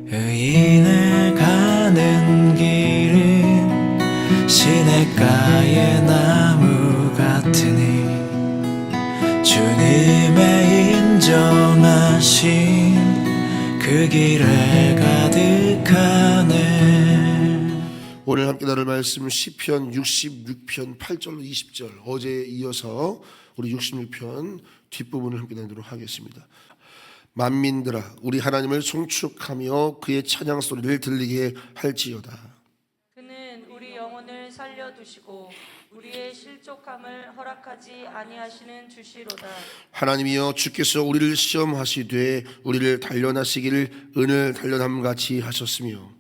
의인을 가는 길은 시냇가의 나무 같으니 주님의 인정하심 그 길에 가득하네. 오늘 함께 나눌 말씀 시편 66편 8절로 20절, 어제에 이어서 우리 66편 뒷부분을 함께 나누도록 하겠습니다. 만민들아, 우리 하나님을 송축하며 그의 찬양 소리를 들리게 할지어다. 그는 우리 영혼을 살려두시고 우리의 실족함을 허락하지 아니하시는 주시로다. 하나님이여, 주께서 우리를 시험하시되 우리를 단련하시기를 은을 단련함같이 하셨으며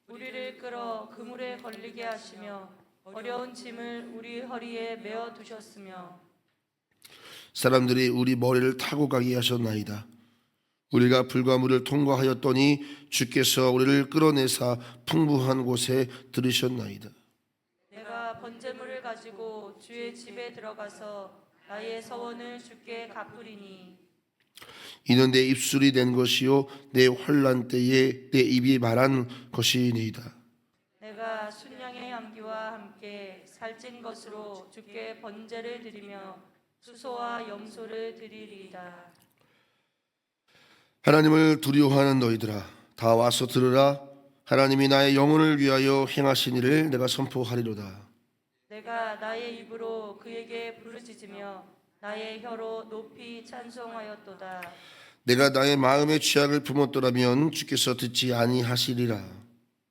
우리를 끌어 그물에 걸리게 하시며 어려운 짐을 우리 허리에 메어 두셨으며 사람들이 우리 머리를 타고 가게 하셨나이다. 우리가 불가물을 통과하였더니 주께서 우리를 끌어내사 풍부한 곳에 들으셨나이다. 내가 번제물을 가지고 주의 집에 들어가서 나의 서원을 주께 갚으리니 이는 내 입술이 낸 것이요 내 환난 때에 내 입이 말한 것이니이다. 내가 순양의 향기와 함께 살찐 것으로 주께 번제를 드리며 수소와 염소를 드리리이다. 하나님을 두려워하는 너희들아, 다 와서 들으라. 하나님이 나의 영혼을 위하여 행하신 일을 내가 선포하리로다. 내가 나의 입으로 그에게 부르짖으며 나의 혀로 높이 찬송하였도다. 내가 나의 마음의 취약을 품었더라면 주께서 듣지 아니하시리라.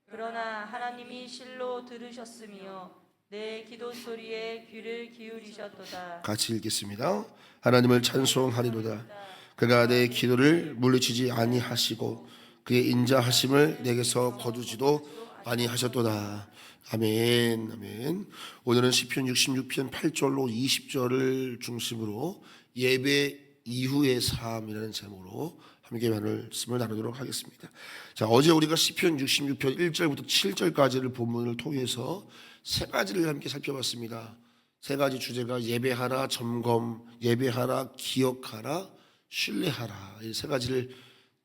그러나 하나님이 실로 들으셨으며 내 기도 소리에 귀를 기울이셨도다. 같이 읽겠습니다. 하나님을 찬송하리로다. 그가 내 기도를 물리치지 아니하시고 그의 인자하심을 내게서 거두지도 아니하셨도다. 아멘, 아멘. 오늘은 시편 66편 8절로 20절을 중심으로 예배 이후의 삶이라는 제목으로 함께 말씀을 나누도록 하겠습니다. 자, 어제 우리가 시편 66편 1절부터 7절까지를 본문을 통해서 세 가지를 함께 살펴봤습니다. 세 가지 주제가 예배하라, 점검, 예배하라, 기억하라, 신뢰하라, 이 세 가지를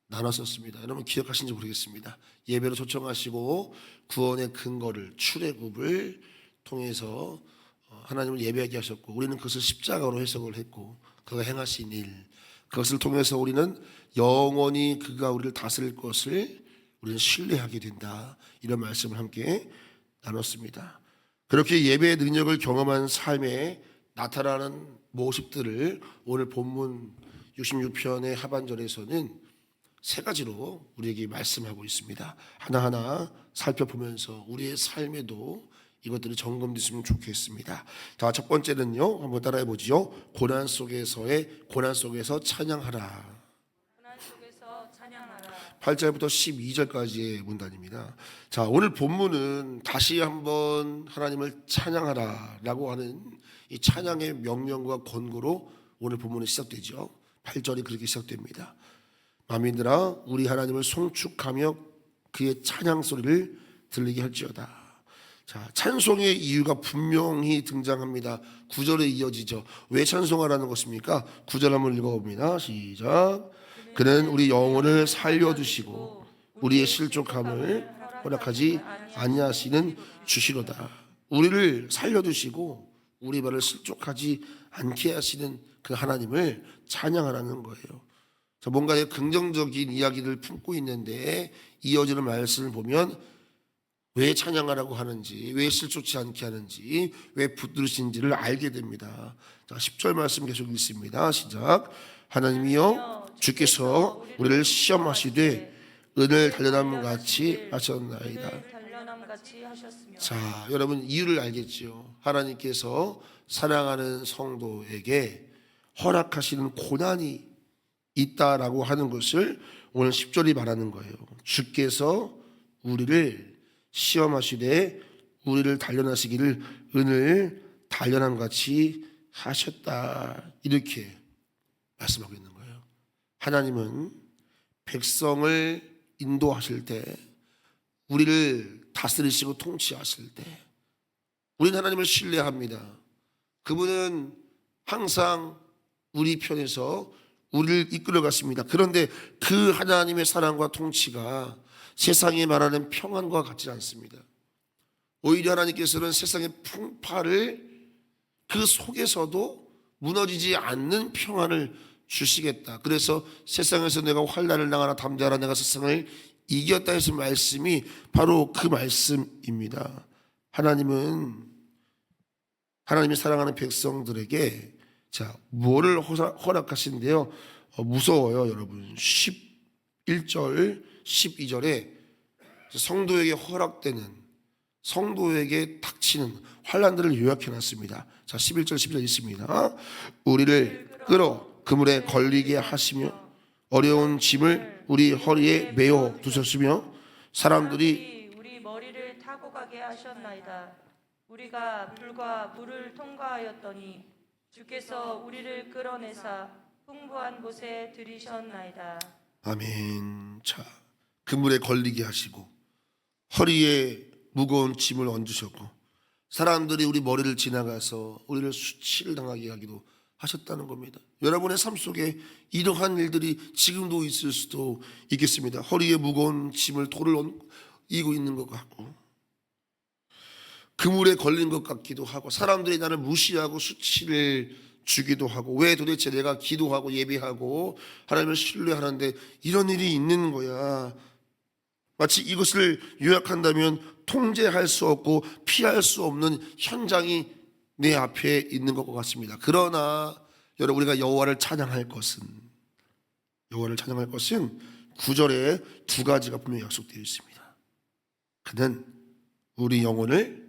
나눴었습니다. 여러분 기억하신지 모르겠습니다. 예배로 초청하시고 구원의 근거를, 출애굽을 통해서 하나님을 예배하게 하셨고, 우리는 그것을 십자가로 해석을 했고, 그가 행하신 일, 그것을 통해서 우리는 영원히 그가 우리를 다스릴 것을 우리는 신뢰하게 된다, 이런 말씀을 함께 나눴습니다. 그렇게 예배의 능력을 경험한 삶에 나타나는 모습들을 오늘 본문 66편의 하반절에서는 세 가지로 우리에게 말씀하고 있습니다. 하나하나 살펴보면서 우리의 삶에도 이것들이 점검됐으면 좋겠습니다. 자, 첫 번째는요, 한번 따라해 보지요. 고난 속에서 찬양하라. 고난 속에서 찬양하라. 8절부터 12절까지의 문단입니다. 자, 오늘 본문은 다시 한번 하나님을 찬양하라라고 하는 이 찬양의 명령과 권고로 오늘 본문은 시작되죠. 8절이 그렇게 시작됩니다. 만민들아, 우리 하나님을 송축하며 그의 찬양 소리를 들리게 할지어다. 자, 찬송의 이유가 분명히 등장합니다. 9절에 이어지죠. 왜 찬송하라는 것입니까? 9절 한번 읽어봅니다. 시작. 그는 우리 영혼을 살려두시고 우리의 실족함을 허락하지 아니하시는 주시로다. 우리를 살려두시고 우리 발을 실족하지 않게 하시는 그 하나님을 찬양하라는 거예요. 자, 뭔가 긍정적인 이야기를 품고 있는데 이어지는 말씀을 보면 왜 찬양하라고 하는지, 왜 실족치 않게 하는지, 왜 붙들으신지를 알게 됩니다. 자, 10절 말씀 계속 읽습니다. 시작. 하나님이여, 주께서 우리를 시험하시되 은을 단련함 같이 하셨나이다. 자, 여러분 이유를 알겠죠. 하나님께서 사랑하는 성도에게 허락하시는 고난이 있다라고 하는 것을 오늘 10절이 말하는 거예요. 주께서 우리를 시험하시되 우리를 단련하시기를 은을 단련함 같이 하셨다, 이렇게 말씀하고 있는 거예요. 하나님은 백성을 인도하실 때, 우리를 다스리시고 통치하실 때 우리는 하나님을 신뢰합니다. 그분은 항상 우리 편에서 우리를 이끌어 갔습니다. 그런데 그 하나님의 사랑과 통치가 세상이 말하는 평안과 같지 않습니다. 오히려 하나님께서는 세상의 풍파를 그 속에서도 무너지지 않는 평안을 주시겠다. 그래서 세상에서 내가 환난을 당하나 담대하라, 내가 세상을 이겼다 해서 말씀이 바로 그 말씀입니다. 하나님은 하나님이 사랑하는 백성들에게 뭐를 허락하신데요? 무서워요, 여러분. 11절, 12절에 성도에게 허락되는, 성도에게 닥치는 환난들을 요약해 놨습니다. 11절, 12절 있습니다. 우리를 끌어 그물에 걸리게 하시며 어려운 짐을 우리 허리에 메어 두셨으며 사람들이 우리 머리를 타고 가게 하셨나이다. 우리가 불과 물을 통과하였더니 주께서 우리를 끌어내사 풍부한 곳에 들이셨나이다. 아멘. 그물에 걸리게 하시고 허리에 무거운 짐을 얹으셨고 사람들이 우리 머리를 지나가서 우리를 수치를 당하게 하기도 하셨다는 겁니다. 여러분의 삶 속에 이러한 일들이 지금도 있을 수도 있겠습니다. 허리에 무거운 짐을 돌을 이고 있는 것 같고 그물에 걸린 것 같기도 하고 사람들이 나를 무시하고 수치를 주기도 하고 왜 도대체 내가 기도하고 예배하고 하나님을 신뢰하는데 이런 일이 있는 거야. 마치 이것을 요약한다면 통제할 수 없고 피할 수 없는 현장이 내 앞에 있는 것 같습니다. 그러나 여러분 우리가 여호와를 찬양할 것은 9절에 두 가지가 분명히 약속되어 있습니다. 그는 우리 영혼을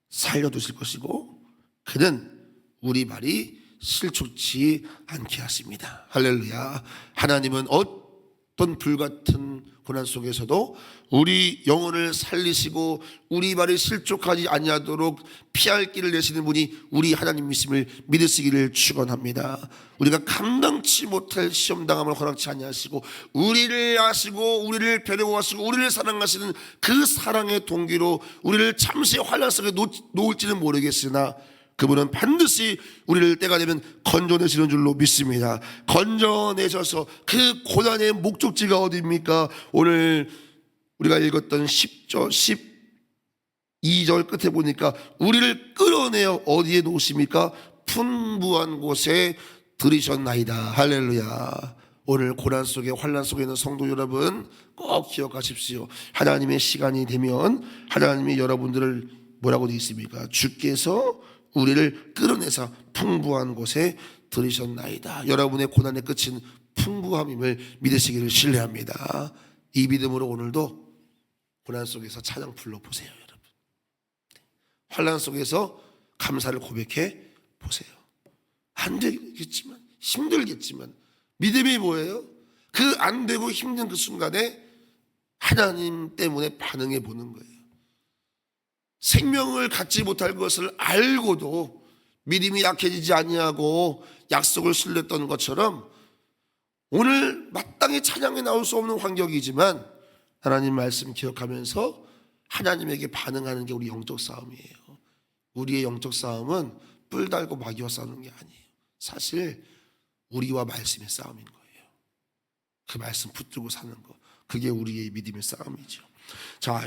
살려두실 것이고 그는 우리 발이 실족치 않게 하십니다. 할렐루야. 하나님은 어떤 불같은 고난 속에서도 우리 영혼을 살리시고 우리 발이 실족하지 아니하도록 피할 길을 내시는 분이 우리 하나님이심을 믿으시기를 축원합니다. 우리가 감당치 못할 시험당함을 허락치 아니하시고 우리를 아시고 우리를 배려하시고 우리를 사랑하시는 그 사랑의 동기로 우리를 잠시 환난 속에 놓을지는 모르겠으나 그분은 반드시 우리를 때가 되면 건져내시는 줄로 믿습니다. 건져내셔서 그 고난의 목적지가 어디입니까? 오늘 우리가 읽었던 10절, 12절 끝에 보니까 우리를 끌어내어 어디에 놓으십니까? 풍부한 곳에 들이셨나이다. 할렐루야. 오늘 고난 속에 환난 속에 있는 성도 여러분 꼭 기억하십시오. 하나님의 시간이 되면 하나님이 여러분들을 뭐라고 되어 있습니까? 주께서 우리를 끌어내서 풍부한 곳에 들이셨나이다. 여러분의 고난의 끝은 풍부함임을 믿으시기를 신뢰합니다. 이 믿음으로 오늘도 고난 속에서 찬양 불러보세요. 여러분 환난 속에서 감사를 고백해 보세요. 안 되겠지만 힘들겠지만 믿음이 뭐예요? 그 안 되고 힘든 그 순간에 하나님 때문에 반응해 보는 거예요. 생명을 갖지 못할 것을 알고도 믿음이 약해지지 아니하고 약속을 신뢰했던 것처럼 오늘 마땅히 찬양에 나올 수 없는 환경이지만 하나님 말씀 기억하면서 하나님에게 반응하는 게 우리 영적 싸움이에요. 우리의 영적 싸움은 뿔 달고 마귀와 싸우는 게 아니에요. 사실 우리와 말씀의 싸움인 거예요. 그 말씀 붙들고 사는 거, 그게 우리의 믿음의 싸움이죠.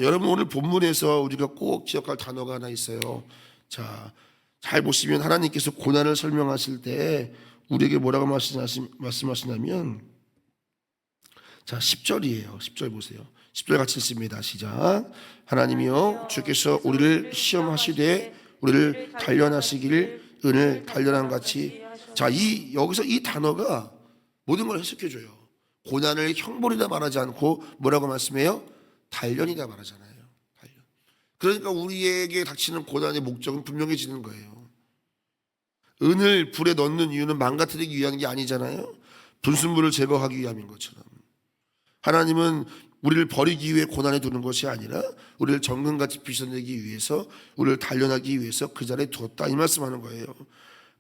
여러분 오늘 본문에서 우리가 꼭 기억할 단어가 하나 있어요. 잘 보시면 하나님께서 고난을 설명하실 때 우리에게 뭐라고 말씀하시냐면 10절이에요. 10절 보세요. 10절 같이 읽습니다. 시작. 하나님이여 주께서 우리를 시험하시되 우리를 단련하시기를 은을 단련한 같이. 여기서 이 단어가 모든 걸 해석해줘요. 고난을 형벌이다 말하지 않고 뭐라고 말씀해요? 단련이다 말하잖아요. 단련. 그러니까 우리에게 닥치는 고난의 목적은 분명해지는 거예요. 은을 불에 넣는 이유는 망가뜨리기 위한 게 아니잖아요. 분순물을 제거하기 위함인 것처럼 하나님은 우리를 버리기 위해 고난에 두는 것이 아니라 우리를 정금같이 빚어내기 위해서 우리를 단련하기 위해서 그 자리에 두었다 이 말씀하는 거예요.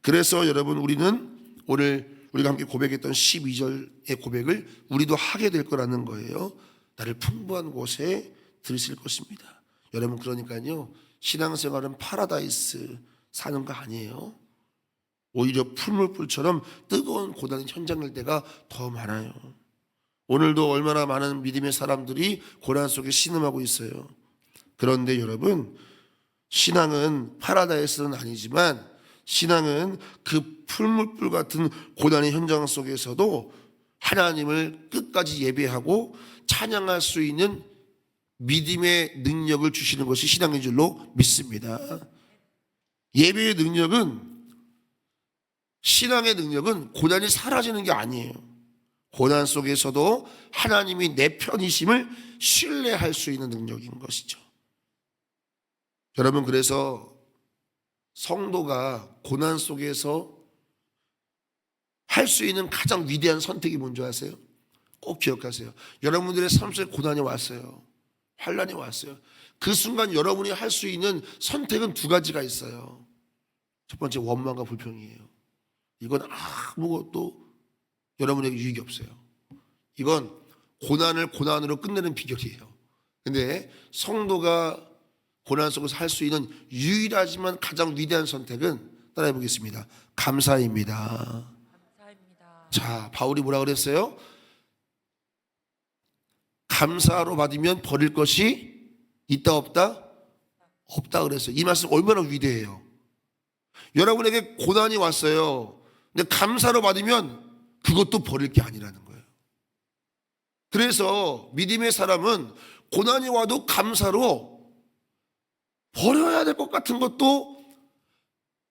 그래서 여러분 우리는 오늘 우리가 함께 고백했던 12절의 고백을 우리도 하게 될 거라는 거예요. 나를 풍부한 곳에 들으실 것입니다. 여러분 그러니까요 신앙생활은 파라다이스 사는 거 아니에요. 오히려 풀물불처럼 뜨거운 고난의 현장일 때가 더 많아요. 오늘도 얼마나 많은 믿음의 사람들이 고난 속에 신음하고 있어요. 그런데 여러분, 신앙은 파라다이스는 아니지만 신앙은 그 풀물불 같은 고난의 현장 속에서도 하나님을 끝까지 예배하고 찬양할 수 있는 믿음의 능력을 주시는 것이 신앙인 줄로 믿습니다. 예배의 능력은, 신앙의 능력은 고난이 사라지는 게 아니에요. 고난 속에서도 하나님이 내 편이심을 신뢰할 수 있는 능력인 것이죠. 여러분, 그래서 성도가 고난 속에서 할 수 있는 가장 위대한 선택이 뭔지 아세요? 꼭 기억하세요. 여러분들의 삶 속에 고난이 왔어요. 환난이 왔어요. 그 순간 여러분이 할 수 있는 선택은 두 가지가 있어요. 첫 번째, 원망과 불평이에요. 이건 아무것도 여러분에게 유익이 없어요. 이건 고난을 고난으로 끝내는 비결이에요. 근데 성도가 고난 속에서 할 수 있는 유일하지만 가장 위대한 선택은, 따라해 보겠습니다. 감사입니다. 자, 바울이 뭐라 그랬어요? 감사로 받으면 버릴 것이 있다 없다? 없다 그랬어요. 이 말씀 얼마나 위대해요. 여러분에게 고난이 왔어요. 근데 감사로 받으면 그것도 버릴 게 아니라는 거예요. 그래서 믿음의 사람은 고난이 와도 감사로 버려야 될 것 같은 것도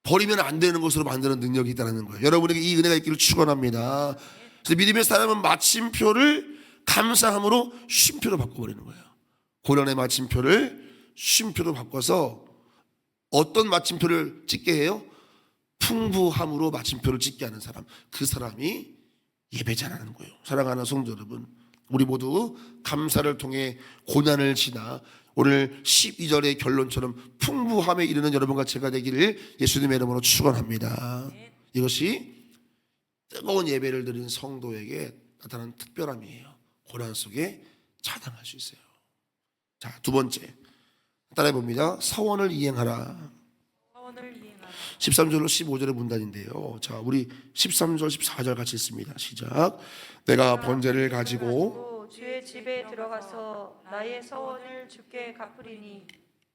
버리면 안 되는 것으로 만드는 능력이 있다는 거예요. 여러분에게 이 은혜가 있기를 축원합니다. 그래서 믿음의 사람은 마침표를 감사함으로 쉼표로 바꿔버리는 거예요. 고난의 마침표를 쉼표로 바꿔서 어떤 마침표를 찍게 해요? 풍부함으로 마침표를 찍게 하는 사람, 그 사람이 예배자라는 거예요. 사랑하는 성도 여러분, 우리 모두 감사를 통해 고난을 지나 오늘 12절의 결론처럼 풍부함에 이르는 여러분과 제가 되기를 예수님의 이름으로 축원합니다. 이것이 뜨거운 예배를 드린 성도에게 나타나는 특별함이에요. 고난 속에 찬양할 수 있어요. 자, 두 번째, 따라해 봅니다. 서원을 이행하라. 13절로 15절의 문단인데요. 자, 우리 13절 14절 같이 읽습니다. 시작. 내가 번제를 가지고 주의 집에 들어가서 나의 서원을 주께 갚으리니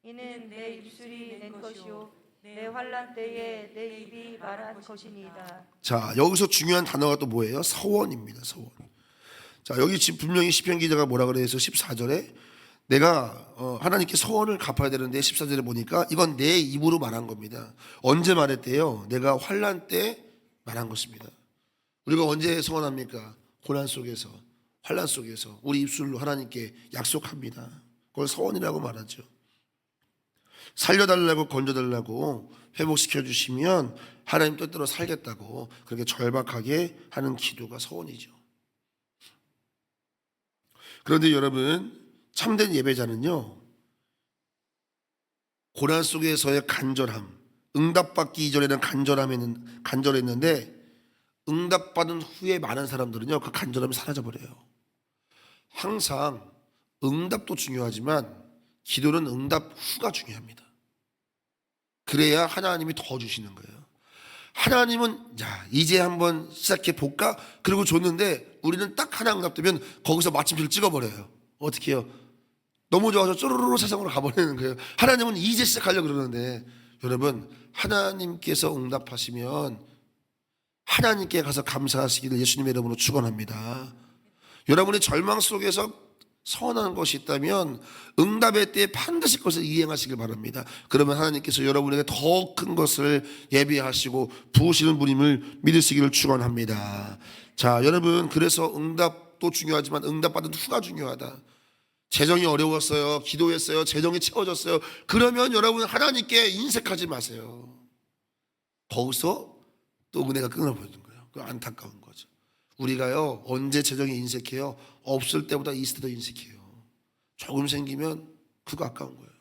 이는 내 입술이 낸 것이요 내 환난 때에 내 입이 말한 것이니이다. 자, 여기서 중요한 단어가 또 뭐예요? 서원입니다. 서원. 자, 여기 지금 분명히 시편 기자가 뭐라 그래서 14절에 내가 하나님께 서원을 갚아야 되는데 14절에 보니까 이건 내 입으로 말한 겁니다. 언제 말했대요? 내가 환난 때 말한 것입니다. 우리가 언제 서원합니까? 고난 속에서, 환난 속에서 우리 입술로 하나님께 약속합니다. 그걸 서원이라고 말하죠. 살려달라고 건져달라고 회복시켜 주시면 하나님 뜻대로 살겠다고 그렇게 절박하게 하는 기도가 서원이죠. 그런데 여러분, 참된 예배자는요, 고난 속에서의 간절함, 응답받기 이전에는 간절했는데 응답받은 후에 많은 사람들은요, 그 간절함이 사라져버려요. 항상 응답도 중요하지만 기도는 응답 후가 중요합니다. 그래야 하나님이 더 주시는 거예요. 하나님은 자, 이제 한번 시작해 볼까? 그리고 줬는데 우리는 딱 하나 응답되면 거기서 마침표를 찍어버려요. 어떻게 해요? 너무 좋아서 쪼르르 세상으로 가버리는 거예요. 하나님은 이제 시작하려고 그러는데, 여러분, 하나님께서 응답하시면 하나님께 가서 감사하시기를 예수님의 이름으로 축원합니다. 여러분이 절망 속에서 서원하는 것이 있다면 응답의 때에 반드시 그것을 이행하시길 바랍니다. 그러면 하나님께서 여러분에게 더 큰 것을 예비하시고 부으시는 분임을 믿으시기를 축원합니다. 자, 여러분, 그래서 응답도 중요하지만 응답받은 후가 중요하다. 재정이 어려웠어요. 기도했어요. 재정이 채워졌어요. 그러면 여러분 하나님께 인색하지 마세요. 거기서 또 은혜가 끊어버리는 거예요. 그 안타까운 거죠. 우리가요, 언제 재정이 인색해요? 없을 때보다 있을 때도 인색해요. 조금 생기면 그거 아까운 거예요.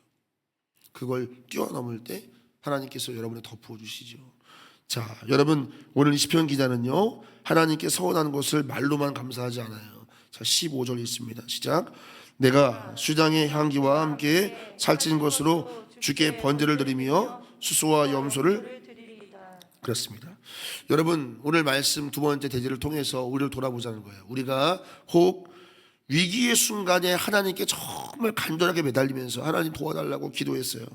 그걸 뛰어넘을 때 하나님께서 여러분에 더 부어주시죠. 자, 여러분, 오늘 시편 기자는요, 하나님께 서원하는 것을 말로만 감사하지 않아요. 자, 15절 있습니다. 시작. 내가 수장의 향기와 함께 살찐 것으로 주께 번제를 드리며 수소와 염소를. 그렇습니다. 여러분, 오늘 말씀 두 번째 대지를 통해서 우리를 돌아보자는 거예요. 우리가 혹 위기의 순간에 하나님께 정말 간절하게 매달리면서 하나님 도와달라고 기도했어요.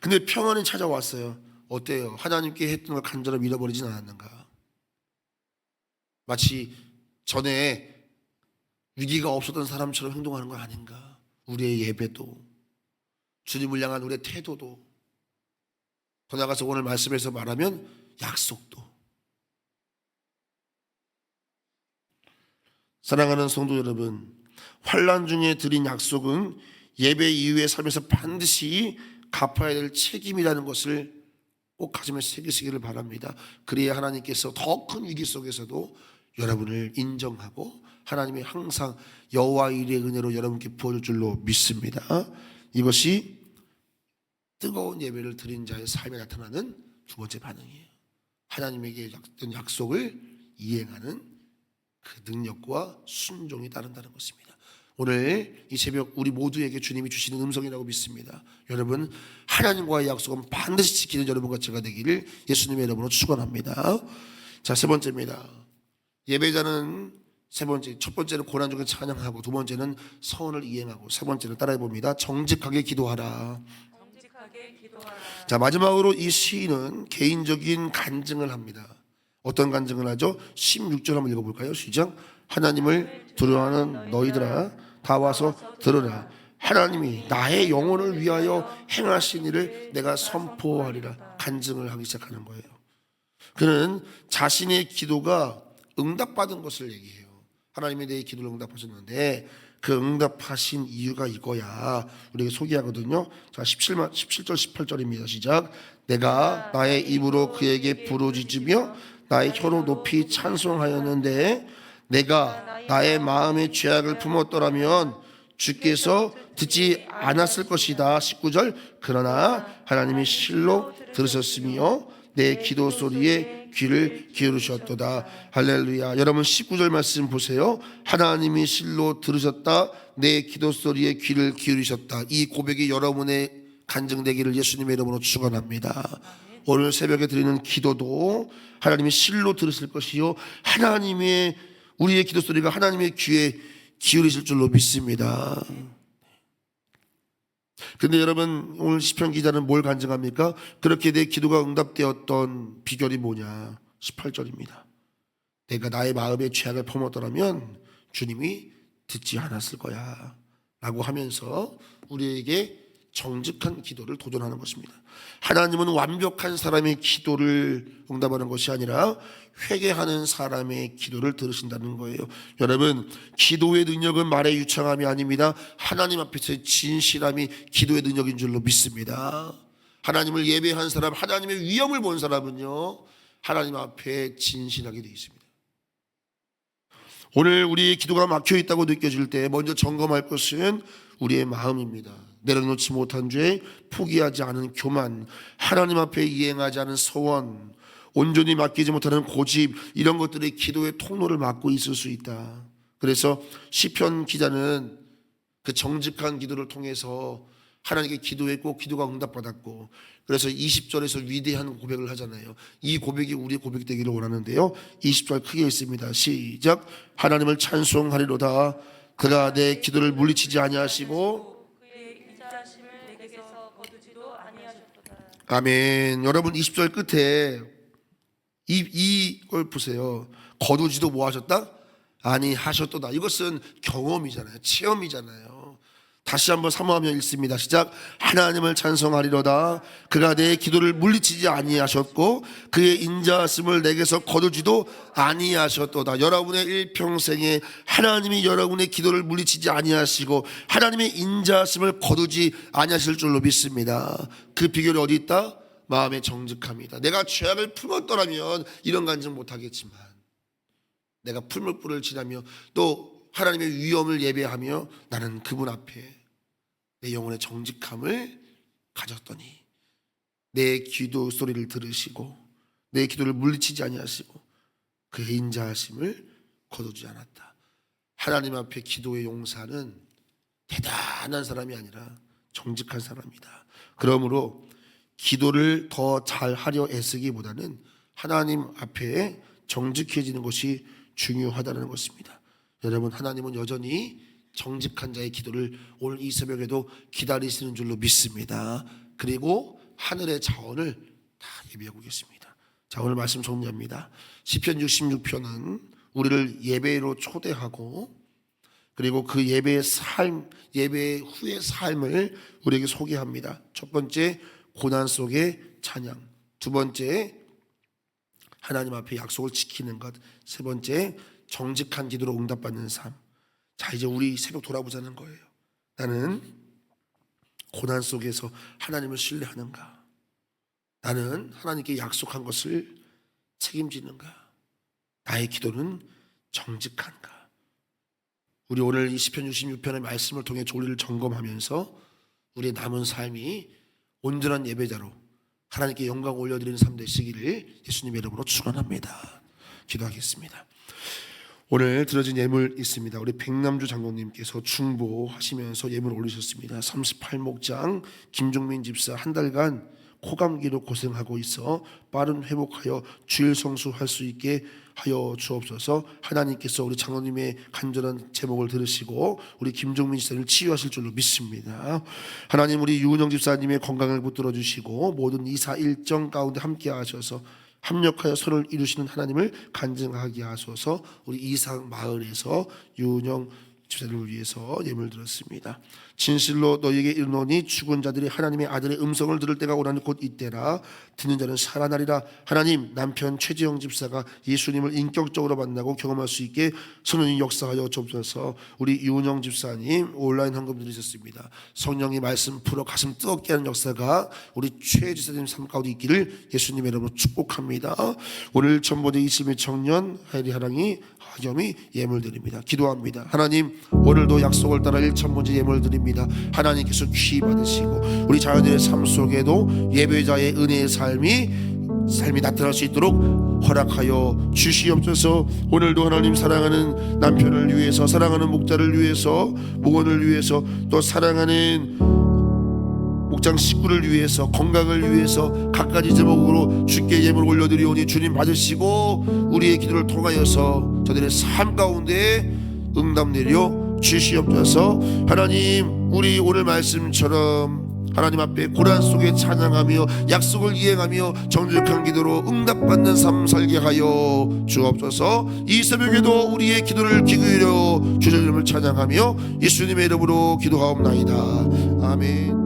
근데 평안이 찾아왔어요. 어때요? 하나님께 했던 걸 간절하게 잃어버리진 않았는가? 마치 전에 위기가 없었던 사람처럼 행동하는 건 아닌가? 우리의 예배도, 주님을 향한 우리의 태도도, 더 나아가서 오늘 말씀에서 말하면 약속도. 사랑하는 성도 여러분, 환난 중에 드린 약속은 예배 이후의 삶에서 반드시 갚아야 될 책임이라는 것을 꼭 가슴에 새기시기를 바랍니다. 그래야 하나님께서 더 큰 위기 속에서도 여러분을 인정하고 하나님이 항상 여호와 일의 은혜로 여러분께 부어줄 줄로 믿습니다. 이것이 뜨거운 예배를 드린 자의 삶에 나타나는 두 번째 반응이에요. 하나님에게 했던 약속을 이행하는 그 능력과 순종이 따른다는 것입니다. 오늘 이 새벽 우리 모두에게 주님이 주시는 음성이라고 믿습니다. 여러분, 하나님과의 약속은 반드시 지키는 여러분과 제가 되기를 예수님의 이름으로 축원합니다. 자, 세 번째입니다. 예배자는 세 번째, 첫 번째는 고난 중에 찬양하고, 두 번째는 서원을 이행하고, 세 번째는 따라해 봅니다. 정직하게 기도하라. 정직하게 기도하라. 자, 마지막으로 이 시인은 개인적인 간증을 합니다. 어떤 간증을 하죠? 16절 한번 읽어볼까요? 시작. 하나님을 두려워하는 너희들아 다 와서 들으라. 하나님이 나의 영혼을 위하여 행하신 일을 내가 선포하리라. 간증을 하기 시작하는 거예요. 그는 자신의 기도가 응답받은 것을 얘기해요. 하나님이 내 기도를 응답하셨는데 그 응답하신 이유가 이거야. 우리에게 소개하거든요. 자, 17절 18절입니다. 시작. 내가 나의 입으로 그에게 부르짖으며 나의 혀로 높이 찬송하였는데 내가 나의 마음의 죄악을 품었더라면 주께서 듣지 않았을 것이다. 19절. 그러나 하나님이 실로 들으셨으며 내 기도 소리에 귀를 기울이셨도다. 할렐루야. 여러분 19절 말씀 보세요. 하나님이 실로 들으셨다. 내 기도 소리에 귀를 기울이셨다. 이 고백이 여러분의 간증되기를 예수님의 이름으로 축원합니다. 오늘 새벽에 드리는 기도도 하나님이 실로 들으실 것이요, 하나님의 우리의 기도 소리가 하나님의 귀에 기울이실 줄로 믿습니다. 그런데 여러분, 오늘 시편 기자는 뭘 간증합니까? 그렇게 내 기도가 응답되었던 비결이 뭐냐? 18절입니다. 내가 나의 마음의 죄악을 품었더라면 주님이 듣지 않았을 거야 라고 하면서 우리에게 정직한 기도를 도전하는 것입니다. 하나님은 완벽한 사람의 기도를 응답하는 것이 아니라 회개하는 사람의 기도를 들으신다는 거예요. 여러분, 기도의 능력은 말의 유창함이 아닙니다. 하나님 앞에서의 진실함이 기도의 능력인 줄로 믿습니다. 하나님을 예배한 사람, 하나님의 위엄을 본 사람은요, 하나님 앞에 진실하게 되어 있습니다. 오늘 우리의 기도가 막혀 있다고 느껴질 때 먼저 점검할 것은 우리의 마음입니다. 내려놓지 못한 죄, 포기하지 않은 교만, 하나님 앞에 이행하지 않은 서원, 온전히 맡기지 못하는 고집, 이런 것들이 기도의 통로를 막고 있을 수 있다. 그래서 시편 기자는 그 정직한 기도를 통해서 하나님께 기도했고 기도가 응답받았고, 그래서 20절에서 위대한 고백을 하잖아요. 이 고백이 우리의 고백이 되기를 원하는데요. 20절 크게 읽습니다. 시작. 하나님을 찬송하리로다. 그가 내 기도를 물리치지 아니하시고 그의 인자하심을 내게서 거두지도 아니하셨도다. 아멘. 여러분 20절 끝에 이걸 보세요. 거두지도 뭐 하셨다? 아니하셨도다. 이것은 경험이잖아요. 체험이잖아요. 다시 한번 사모하며 읽습니다. 시작. 하나님을 찬송하리로다. 그가 내 기도를 물리치지 아니하셨고 그의 인자하심을 내게서 거두지도 아니하셨도다. 여러분의 일평생에 하나님이 여러분의 기도를 물리치지 아니하시고 하나님의 인자하심을 거두지 아니하실 줄로 믿습니다. 그 비결이 어디 있다? 마음의 정직함이다. 내가 죄악을 품었더라면 이런 간증 못하겠지만, 내가 풀물불을 지나며 또 하나님의 위엄을 예배하며 나는 그분 앞에 내 영혼의 정직함을 가졌더니 내 기도 소리를 들으시고 내 기도를 물리치지 아니하시고 그의 인자하심을 거두지 않았다. 하나님 앞에 기도의 용사는 대단한 사람이 아니라 정직한 사람이다. 그러므로 기도를 더 잘하려 애쓰기보다는 하나님 앞에 정직해지는 것이 중요하다는 것입니다. 여러분, 하나님은 여전히 정직한 자의 기도를 오늘 이 새벽에도 기다리시는 줄로 믿습니다. 그리고 하늘의 자원을 다 예비하고 계십니다. 자, 오늘 말씀 정리합니다. 시편 66편은 우리를 예배로 초대하고 그리고 그 예배의 삶, 예배 후의 삶을 우리에게 소개합니다. 첫 번째, 고난 속의 찬양. 두 번째, 하나님 앞에 약속을 지키는 것. 세 번째, 정직한 기도로 응답받는 삶. 자, 이제 우리 새벽 돌아보자는 거예요. 나는 고난 속에서 하나님을 신뢰하는가? 나는 하나님께 약속한 것을 책임지는가? 나의 기도는 정직한가? 우리 오늘 이 시편 66편의 말씀을 통해 우리를 점검하면서 우리의 남은 삶이 온전한 예배자로 하나님께 영광 올려드리는 삶 되시기를 예수님의 이름으로 축원합니다. 기도하겠습니다. 오늘 들어진 예물 있습니다. 우리 백남주 장로님께서 중보하시면서 예물 올리셨습니다. 38목장 김종민 집사 한 달간 코감기로 고생하고 있어 빠른 회복하여 주일 성수할 수 있게 하여 주옵소서. 하나님께서 우리 장로님의 간절한 제목을 들으시고 우리 김종민 집사님을 치유하실 줄로 믿습니다. 하나님, 우리 유은영 집사님의 건강을 붙들어 주시고 모든 이사 일정 가운데 함께 하셔서 합력하여 선을 이루시는 하나님을 간증하게 하소서. 우리 이상 마을에서 유은영 집사님을 위해서 예물 드렸습니다. 진실로 너희에게 이르노니 죽은 자들이 하나님의 아들의 음성을 들을 때가 오라니 곧 이때라. 듣는 자는 살아나리라. 하나님, 남편 최지영 집사가 예수님을 인격적으로 만나고 경험할 수 있게 성령이 역사하여 주옵소서. 우리 유은영 집사님 온라인 헌금 드리셨습니다. 성령이 말씀 풀어 가슴 뜨겁게 하는 역사가 우리 최 집사님 삶 가운데 있기를 예수님의 이름으로 축복합니다. 오늘 전보대 20의 청년 하이리 하랑이 하겸이 예물 드립니다. 기도합니다. 하나님, 오늘도 약속을 따라 1,000번째 예물 드립니다. 하나님께서 귀히 받으시고 우리 자녀들의 삶 속에도 예배자의 은혜의 삶이 나타날 수 있도록 허락하여 주시옵소서. 오늘도 하나님, 사랑하는 남편을 위해서, 사랑하는 목자를 위해서, 목원을 위해서, 또 사랑하는 목장 식구를 위해서, 건강을 위해서 갖가지 제목으로 주께 예물 올려드리오니 주님 받으시고 우리의 기도를 통하여서 저들의 삶 가운데 응답 내려 주시옵소서. 하나님, 우리 오늘 말씀처럼 하나님 앞에 고난 속에 찬양하며 약속을 이행하며 정직한 기도로 응답받는 삶 살게 하여 주옵소서. 이 새벽에도 우리의 기도를 기울여 주의 이름을 찬양하며 예수님의 이름으로 기도하옵나이다. 아멘.